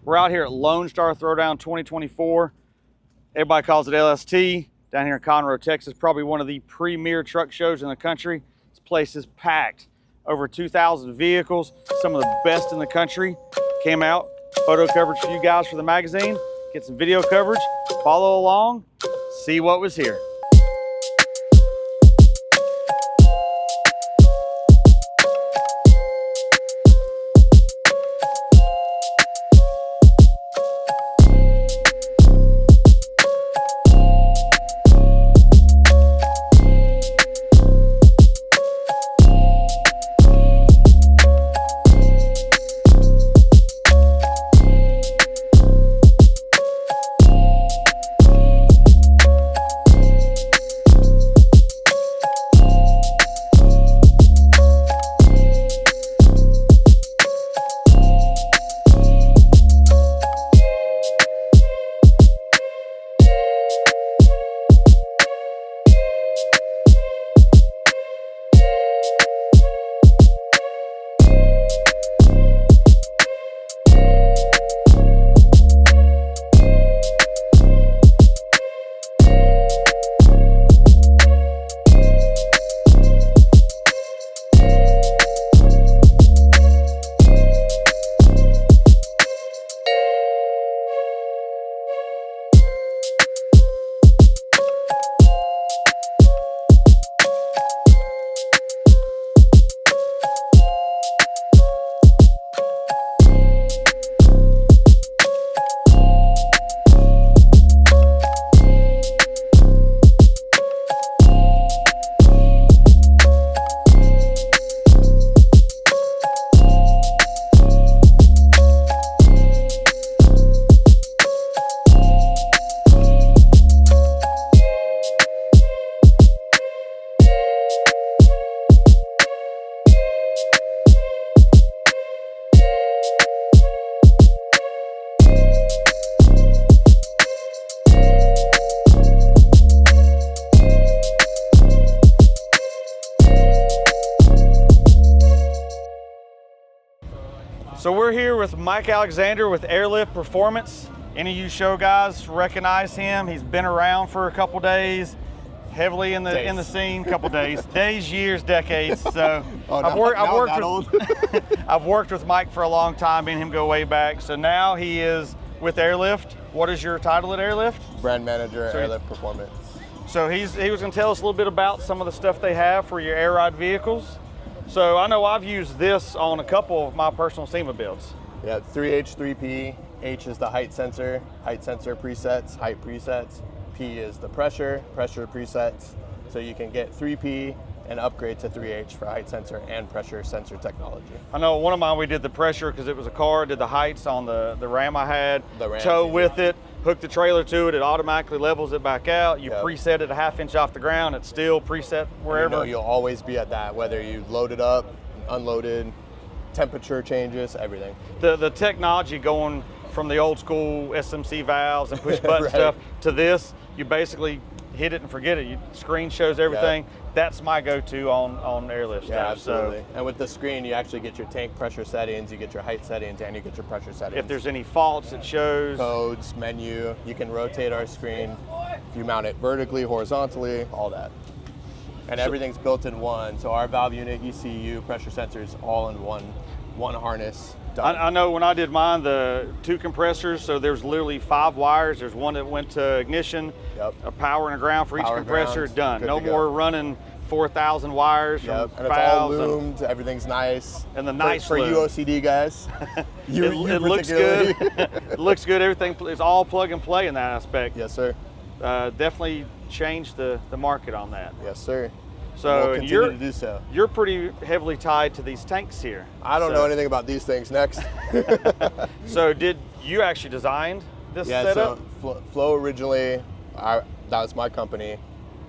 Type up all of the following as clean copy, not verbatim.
We're out here at Lone Star Throwdown 2024. Everybody calls it LST. Down here in Conroe, Texas, probably one of the premier truck shows in the country. This place is packed. Over 2,000 vehicles, some of the best in the country. Came out, photo coverage for you guys for the magazine. Get some video coverage, follow along, see what was here. So we're here with Mike Alexander with Airlift Performance. Any of you show guys recognize him? He's been around for a couple days, heavily in the scene. Couple days, years, decades. So I've worked with Mike for a long time. Me and him go way back. So now he is with Airlift. What is your title at Airlift? Brand manager at Airlift Performance. So he was going to tell us a little bit about some of the stuff they have for your air ride vehicles. So I know I've used this on a couple of my personal SEMA builds. Yeah, 3H, 3P. H is the height sensor presets, height presets. P is the pressure presets. So you can get 3P and upgrade to 3H for height sensor and pressure sensor technology. I know one of mine, we did the pressure because it was a car, did the heights on the Ram I had, tow with it, hook the trailer to it, it automatically levels it back out. You preset it a ½ inch off the ground, it's still preset wherever. You know you'll always be at that, whether you load it up, unloaded, temperature changes, everything. The technology going from the old school SMC valves and push button stuff to this, you basically hit it and forget it. Screen shows everything. That's my go-to on Airlift stuff. Yeah, absolutely. So, and with the screen, you actually get your tank pressure settings, you get your height settings, and you get your pressure settings. If there's any faults, it shows. Codes, menu, you can rotate our screen. If you mount it vertically, horizontally, all that. And everything's built in one. So our valve unit, ECU, pressure sensors, all in one harness. I know when I did mine, the 2 compressors, so there's literally 5 wires. There's one that went to ignition, a power and a ground for each compressor, done. No more running 4,000 wires from and it's all loomed, everything's nice. And the nice for you OCD guys. It looks good. It looks good, everything is all plug and play in that aspect. Yes, sir. Definitely changed the market on that. Yes, sir. So we'll continue to do so. You're pretty heavily tied to these tanks here. I don't know anything about these things. Next. So did you actually design this setup? So Flo originally, that was my company.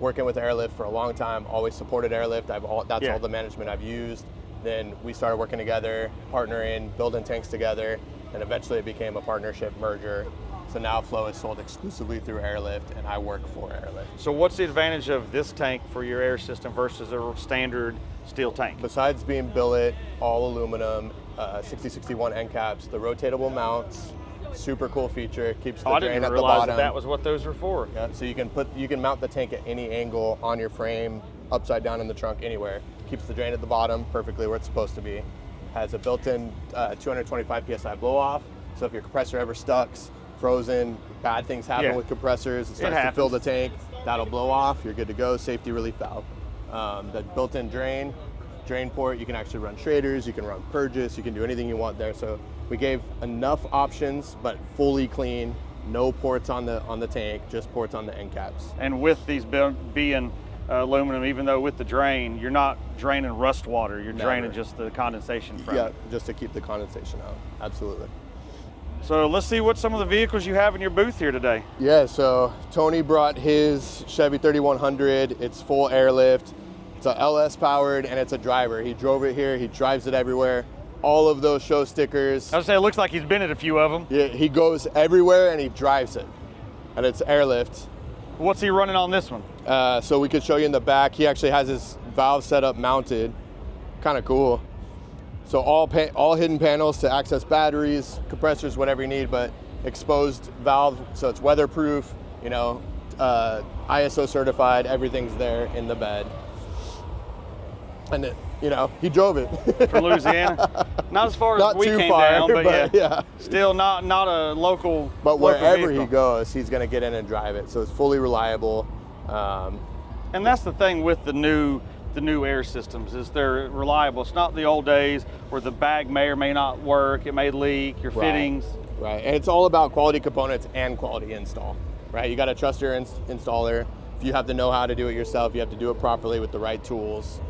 Working with Airlift for a long time, always supported Airlift. That's all the management I've used. Then we started working together, partnering, building tanks together, and eventually it became a partnership merger. So now Flo is sold exclusively through Airlift, and I work for Airlift. So what's the advantage of this tank for your air system versus a standard steel tank? Besides being billet, all aluminum, 6061 end caps, the rotatable mounts, Super cool feature. Keeps the I drain didn't at the realize bottom. that was what those were for. Yeah, so you can mount the tank at any angle on your frame, upside down in the trunk, anywhere. Keeps the drain at the bottom perfectly where it's supposed to be. Has a built-in 225 psi blow off. So if your compressor ever stucks, frozen, bad things happen with compressors, it starts to fill the tank, that'll blow off. You're good to go. Safety relief valve. The built-in drain port, you can actually run shaders, you can run purges, you can do anything you want there. So we gave enough options, but fully clean, no ports on the tank, just ports on the end caps. And with these being aluminum, even though with the drain, you're not draining rust water, you're draining just the condensation from it. Just to keep the condensation out, absolutely. So let's see what some of the vehicles you have in your booth here today. Yeah, so Tony brought his Chevy 3100, it's full airlift. It's a LS powered and it's a driver. He drove it here, he drives it everywhere. All of those show stickers. I would say it looks like he's been at a few of them. Yeah, he goes everywhere and he drives it. And it's airlift. What's he running on this one? So we could show you in the back. He actually has his valve setup mounted. Kind of cool. So all hidden panels to access batteries, compressors, whatever you need, but exposed valve, so it's weatherproof, you know, ISO certified, everything's there in the bed. And it, you know, he drove it. From Louisiana? Not as far as we came down, but yeah. Still not a local. But wherever he goes, he's gonna get in and drive it. So it's fully reliable. And that's the thing with the new air systems, is they're reliable. It's not the old days where the bag may or may not work, it may leak, your fittings. Right, and it's all about quality components and quality install, right? You gotta trust your installer. If you have to know how to do it yourself, you have to do it properly with the right tools.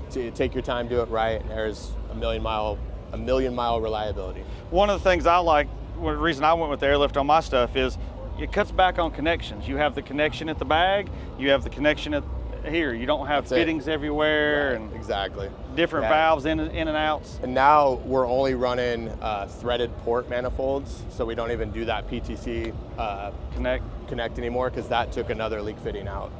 So you take your time, do it right, and there's a million mile reliability. One of the things I like, the reason I went with the Airlift on my stuff is it cuts back on connections. You have the connection at the bag, you have the connection at here. You don't have fittings everywhere, and exactly different valves in and outs. And now we're only running threaded port manifolds, so we don't even do that PTC connect anymore, because that took another leak fitting out.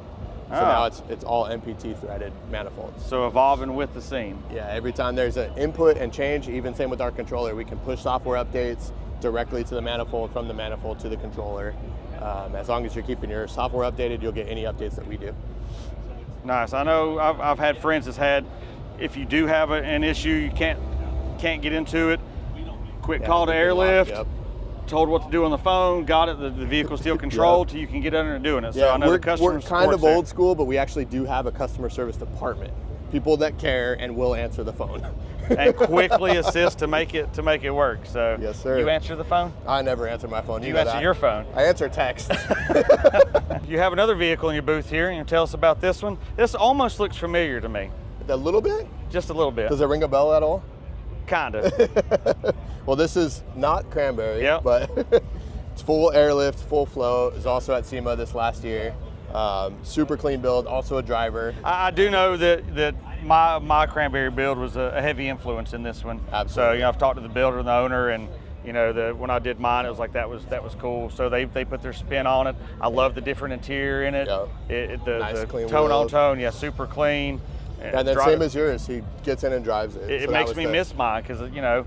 So now it's all MPT threaded manifolds. So evolving with the scene. Yeah, every time there's an input and change, even same with our controller, we can push software updates directly to the manifold, from the manifold to the controller. As long as you're keeping your software updated, you'll get any updates that we do. Nice. I know I've had friends that's had, if you do have an issue, you can't get into it, quick call to Airlift. Told what to do on the phone, got it, the vehicle's still controlled till you can get under and doing it. So I know the customer we're kind of old school, but we actually do have a customer service department. People that care and will answer the phone. And quickly assist to make it work. So yes, sir. You answer the phone? I never answer my phone. You answer your phone? I answer text. You have another vehicle in your booth here, and you tell us about this one. This almost looks familiar to me. A little bit? Just a little bit. Does it ring a bell at all? Kind of. Well, this is not cranberry, but it's full airlift, full flow. It was also at SEMA this last year. Super clean build, also a driver. I do know that my cranberry build was a heavy influence in this one. Absolutely. So, you know, I've talked to the builder and the owner, and you know, when I did mine, it was like that was cool. So they put their spin on it. I love the different interior in it. Nice, clean tone wheels. on tone, super clean. And then same as yours, he gets in and drives it. It makes me miss mine, because you know,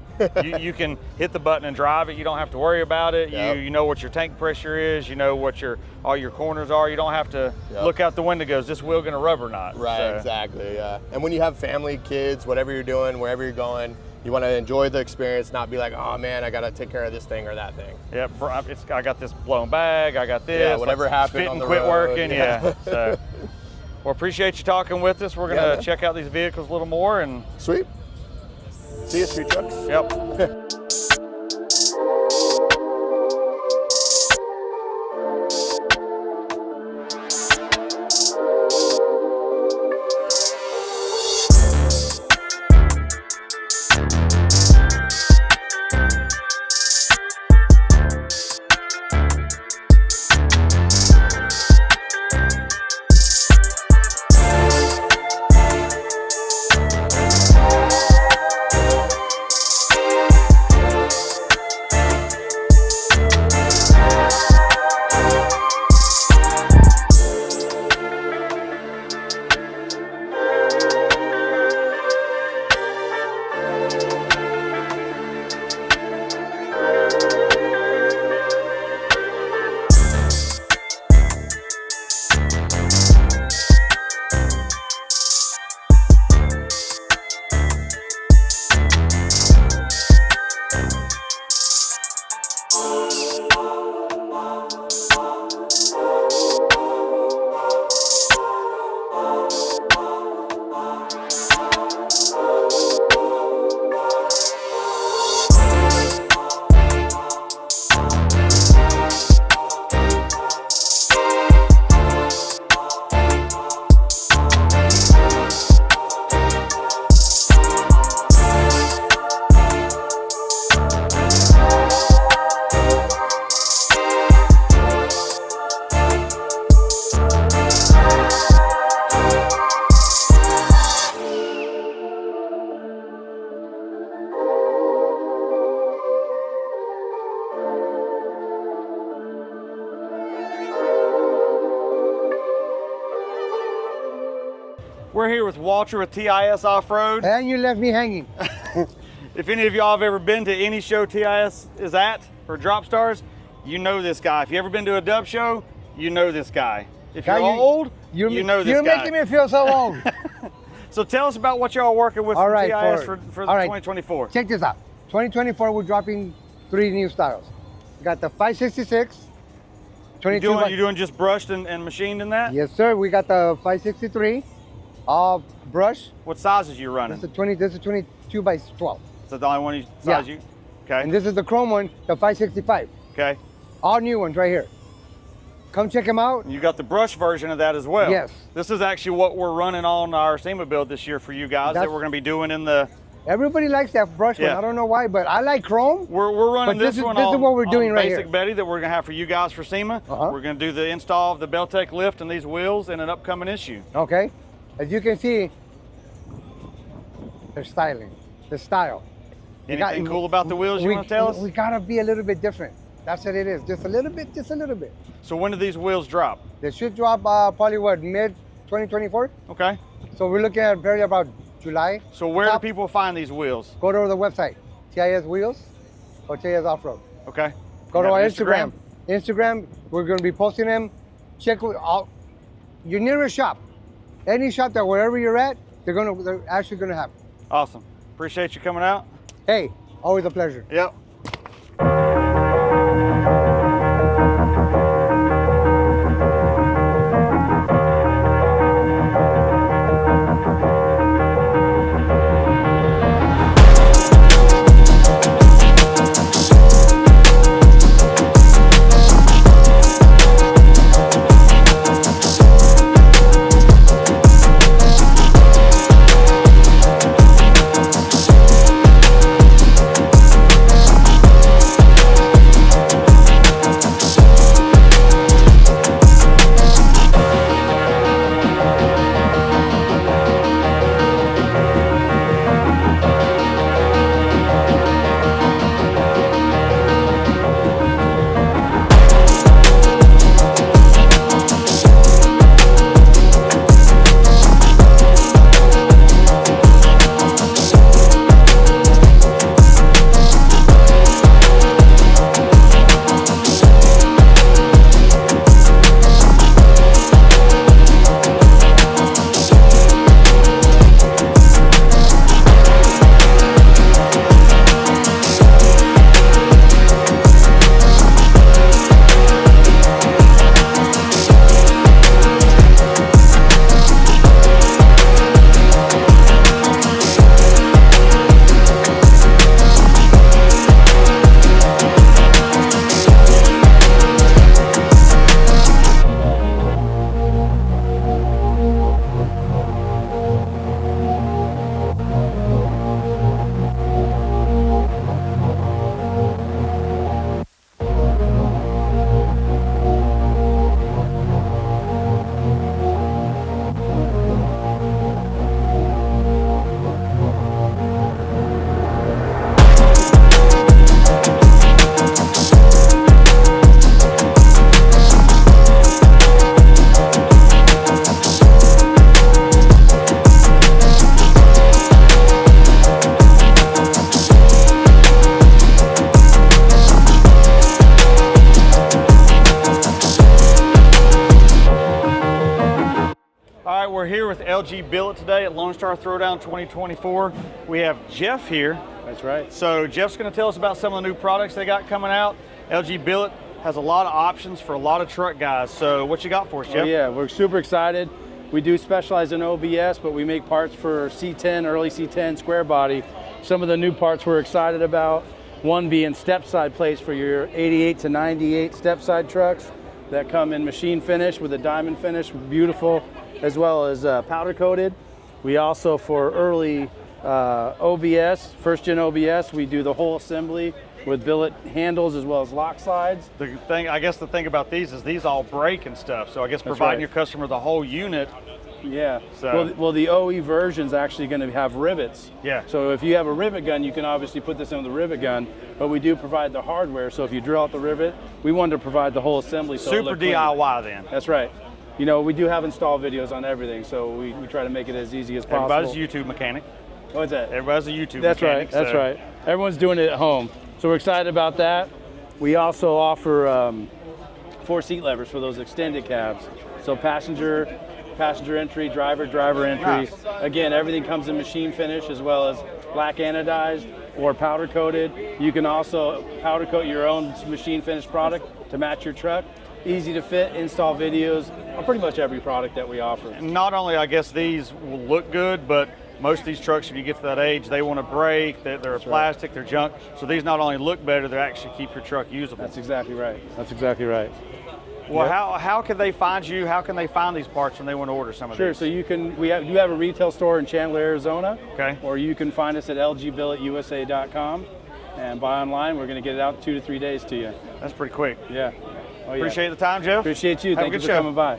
you can hit the button and drive it. You don't have to worry about it. You know what your tank pressure is. You know what all your corners are. You don't have to look out the window. Goes, this wheel gonna rub or not? Right, so. Exactly. Yeah. And when you have family, kids, whatever you're doing, wherever you're going, you want to enjoy the experience, not be like, oh man, I gotta take care of this thing or that thing. Yeah, I got this blown bag. I got this. Yeah, whatever happened on the road. Quit working. Yeah. So. Well, appreciate you talking with us. We're going to check out these vehicles a little more. And sweet. See you, Street Trucks. Yep. We're here with Walter with TIS Off-Road. And you left me hanging. If any of y'all have ever been to any show TIS is at, or Drop Stars, you know this guy. If you ever been to a dub show, you know this guy. If you're old, you know this guy. You're making me feel so old. So tell us about what y'all are working with for TIS for the 2024. Check this out. 2024, we're dropping 3 new styles. We got the 566. You doing just brushed and machined in that? Yes, sir. We got the 563, all brush. What sizes you running? This is 22 by 12. Is that the only one size you? Okay. And this is the chrome one, the 565. Okay. All new ones right here. Come check them out. You got the brush version of that as well. Yes. This is actually what we're running on our SEMA build this year for you guys that we're going to be doing in the... Everybody likes that brush one. I don't know why, but I like chrome. We're running this one on, this is what we're doing right Basic here. Betty that we're going to have for you guys for SEMA. We're going to do the install of the Beltec lift and these wheels in an upcoming issue. Okay. As you can see, they're styling. The style. Anything cool about the wheels you want to tell us? We got to be a little bit different. That's what it is. Just a little bit, just a little bit. So when do these wheels drop? They should drop probably what, mid-2024? Okay. So we're looking at probably about July. So where do people find these wheels? Go to the website, TIS Wheels or TIS Off-Road. Okay. Go to our Instagram. Instagram, we're going to be posting them. Check out your nearest shop. Any shop that wherever you're at, they're actually going to have it. Awesome. Appreciate you coming out. Hey, always a pleasure. Yep. We're here with LG Billet today at Lone Star Throwdown 2024. We have Jeff here. That's right. So Jeff's going to tell us about some of the new products they got coming out. LG Billet has a lot of options for a lot of truck guys. So what you got for us, Jeff? Oh, yeah, we're super excited. We do specialize in OBS, but we make parts for C10, early C10, square body. Some of the new parts we're excited about, one being step side plates for your 88 to 98 step side trucks that come in machine finish with a diamond finish, beautiful, as well as powder coated. We also, for early OBS, first gen OBS, we do the whole assembly with billet handles as well as lock sides. The thing, I guess the thing about these is these all break and stuff. So I guess providing your customer the whole unit. Yeah. So. Well, the OE version is actually going to have rivets. Yeah. So if you have a rivet gun, you can obviously put this in with a rivet gun, but we do provide the hardware. So if you drill out the rivet, we wanted to provide the whole assembly. So super DIY then. That's right. you know, we do have install videos on everything, so we try to make it as easy as possible. Everybody's a YouTube mechanic. What's that? Everybody's a YouTube That's mechanic. That's right. Everyone's doing it at home. So we're excited about that. We also offer 4 seat levers for those extended cabs. So passenger entry, driver entry. Nice. Again, everything comes in machine finish as well as black anodized or powder coated. You can also powder coat your own machine finished product to match your truck. Easy to fit, install videos on pretty much every product that we offer. And not only, I guess, these will look good, but most of these trucks, if you get to that age, they want to break, they're plastic, they're junk. So these not only look better, they actually keep your truck usable. That's exactly right. That's exactly right. Well, how can they find you? How can they find these parts when they want to order some of these? Sure, so you do have a retail store in Chandler, Arizona. Okay. Or you can find us at lgbilletusa.com and buy online. We're going to get it out 2 to 3 days to you. That's pretty quick. Yeah. Oh, yeah. Appreciate the time, Jeff. Appreciate you. Have Thank a you good for show. coming by.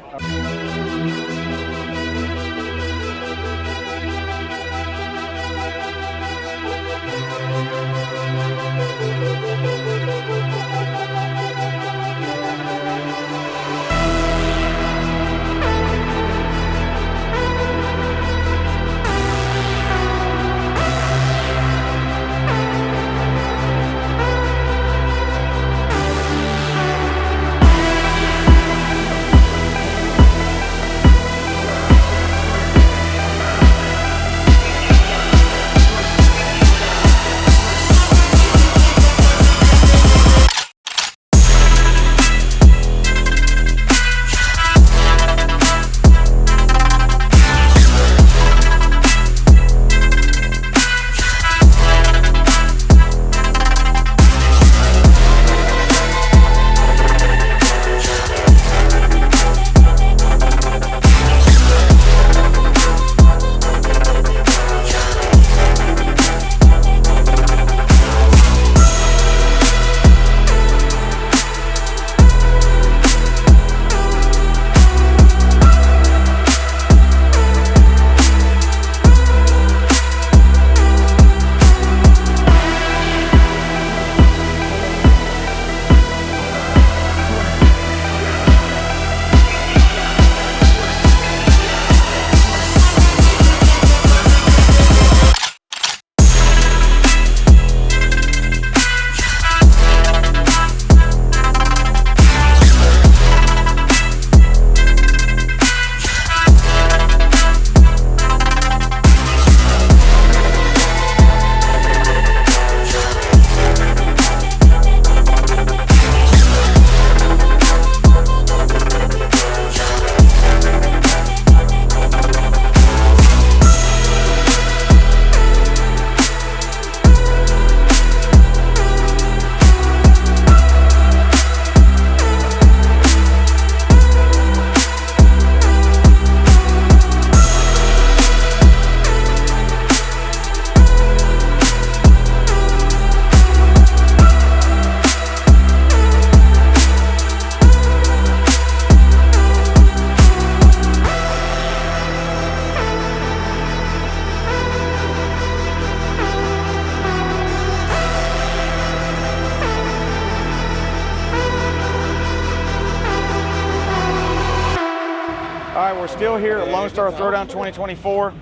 We're still here at Lone Star Throwdown 2024.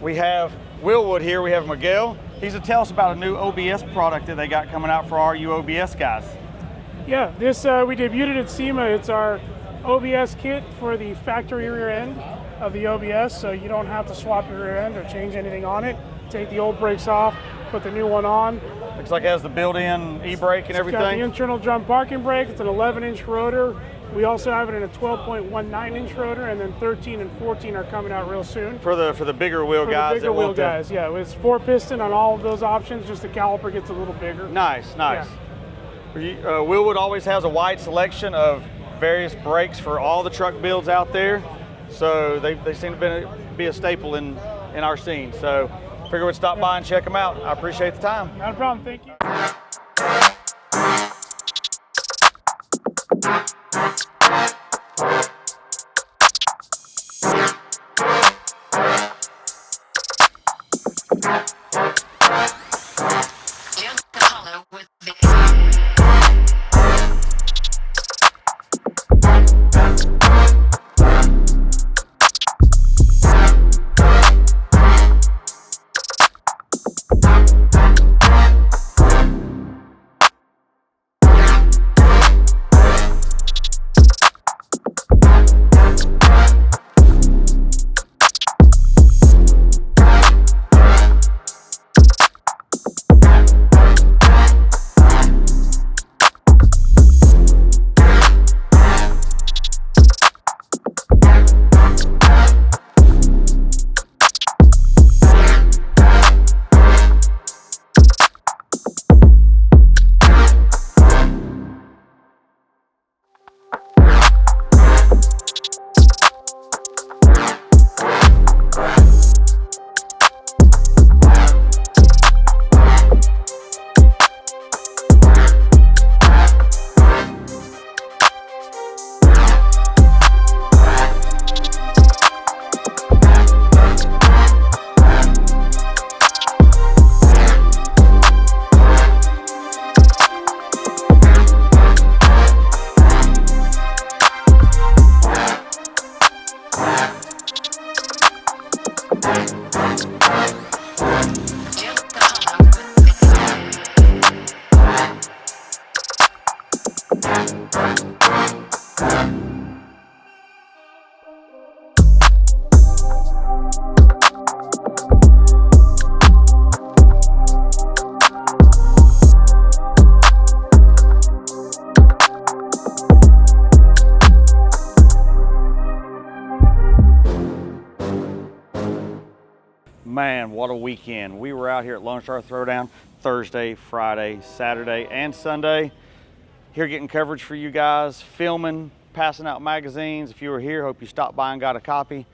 We have Willwood here, we have Miguel. He's going to tell us about a new OBS product that they got coming out for our OBS guys. Yeah, this we debuted it at SEMA. It's our OBS kit for the factory rear end of the OBS, so you don't have to swap your rear end or change anything on it. Take the old brakes off, put the new one on. Looks like it has the built-in e-brake and everything. It's got the internal drum parking brake. It's an 11-inch rotor. We also have it in a 12.19-inch rotor, and then 13 and 14 are coming out real soon. For the bigger wheel guys. For the bigger wheel guys, yeah. It's 4-piston on all of those options, just the caliper gets a little bigger. Nice, nice. Yeah. Willwood always has a wide selection of various brakes for all the truck builds out there. So they seem to be a staple in our scene. So figure we'd stop by and check them out. I appreciate the time. Not a problem, thank you. Man, what a weekend. We were out here at Lone Star Throwdown Thursday, Friday, Saturday, and Sunday. Here getting coverage for you guys, filming, passing out magazines. If you were here, hope you stopped by and got a copy.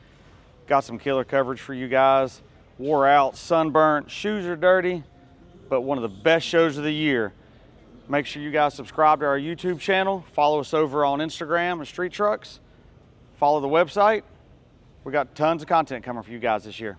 Got some killer coverage for you guys. Wore out, sunburnt, shoes are dirty, but one of the best shows of the year. Make sure you guys subscribe to our YouTube channel. Follow us over on Instagram and Street Trucks. Follow the website. We got tons of content coming for you guys this year.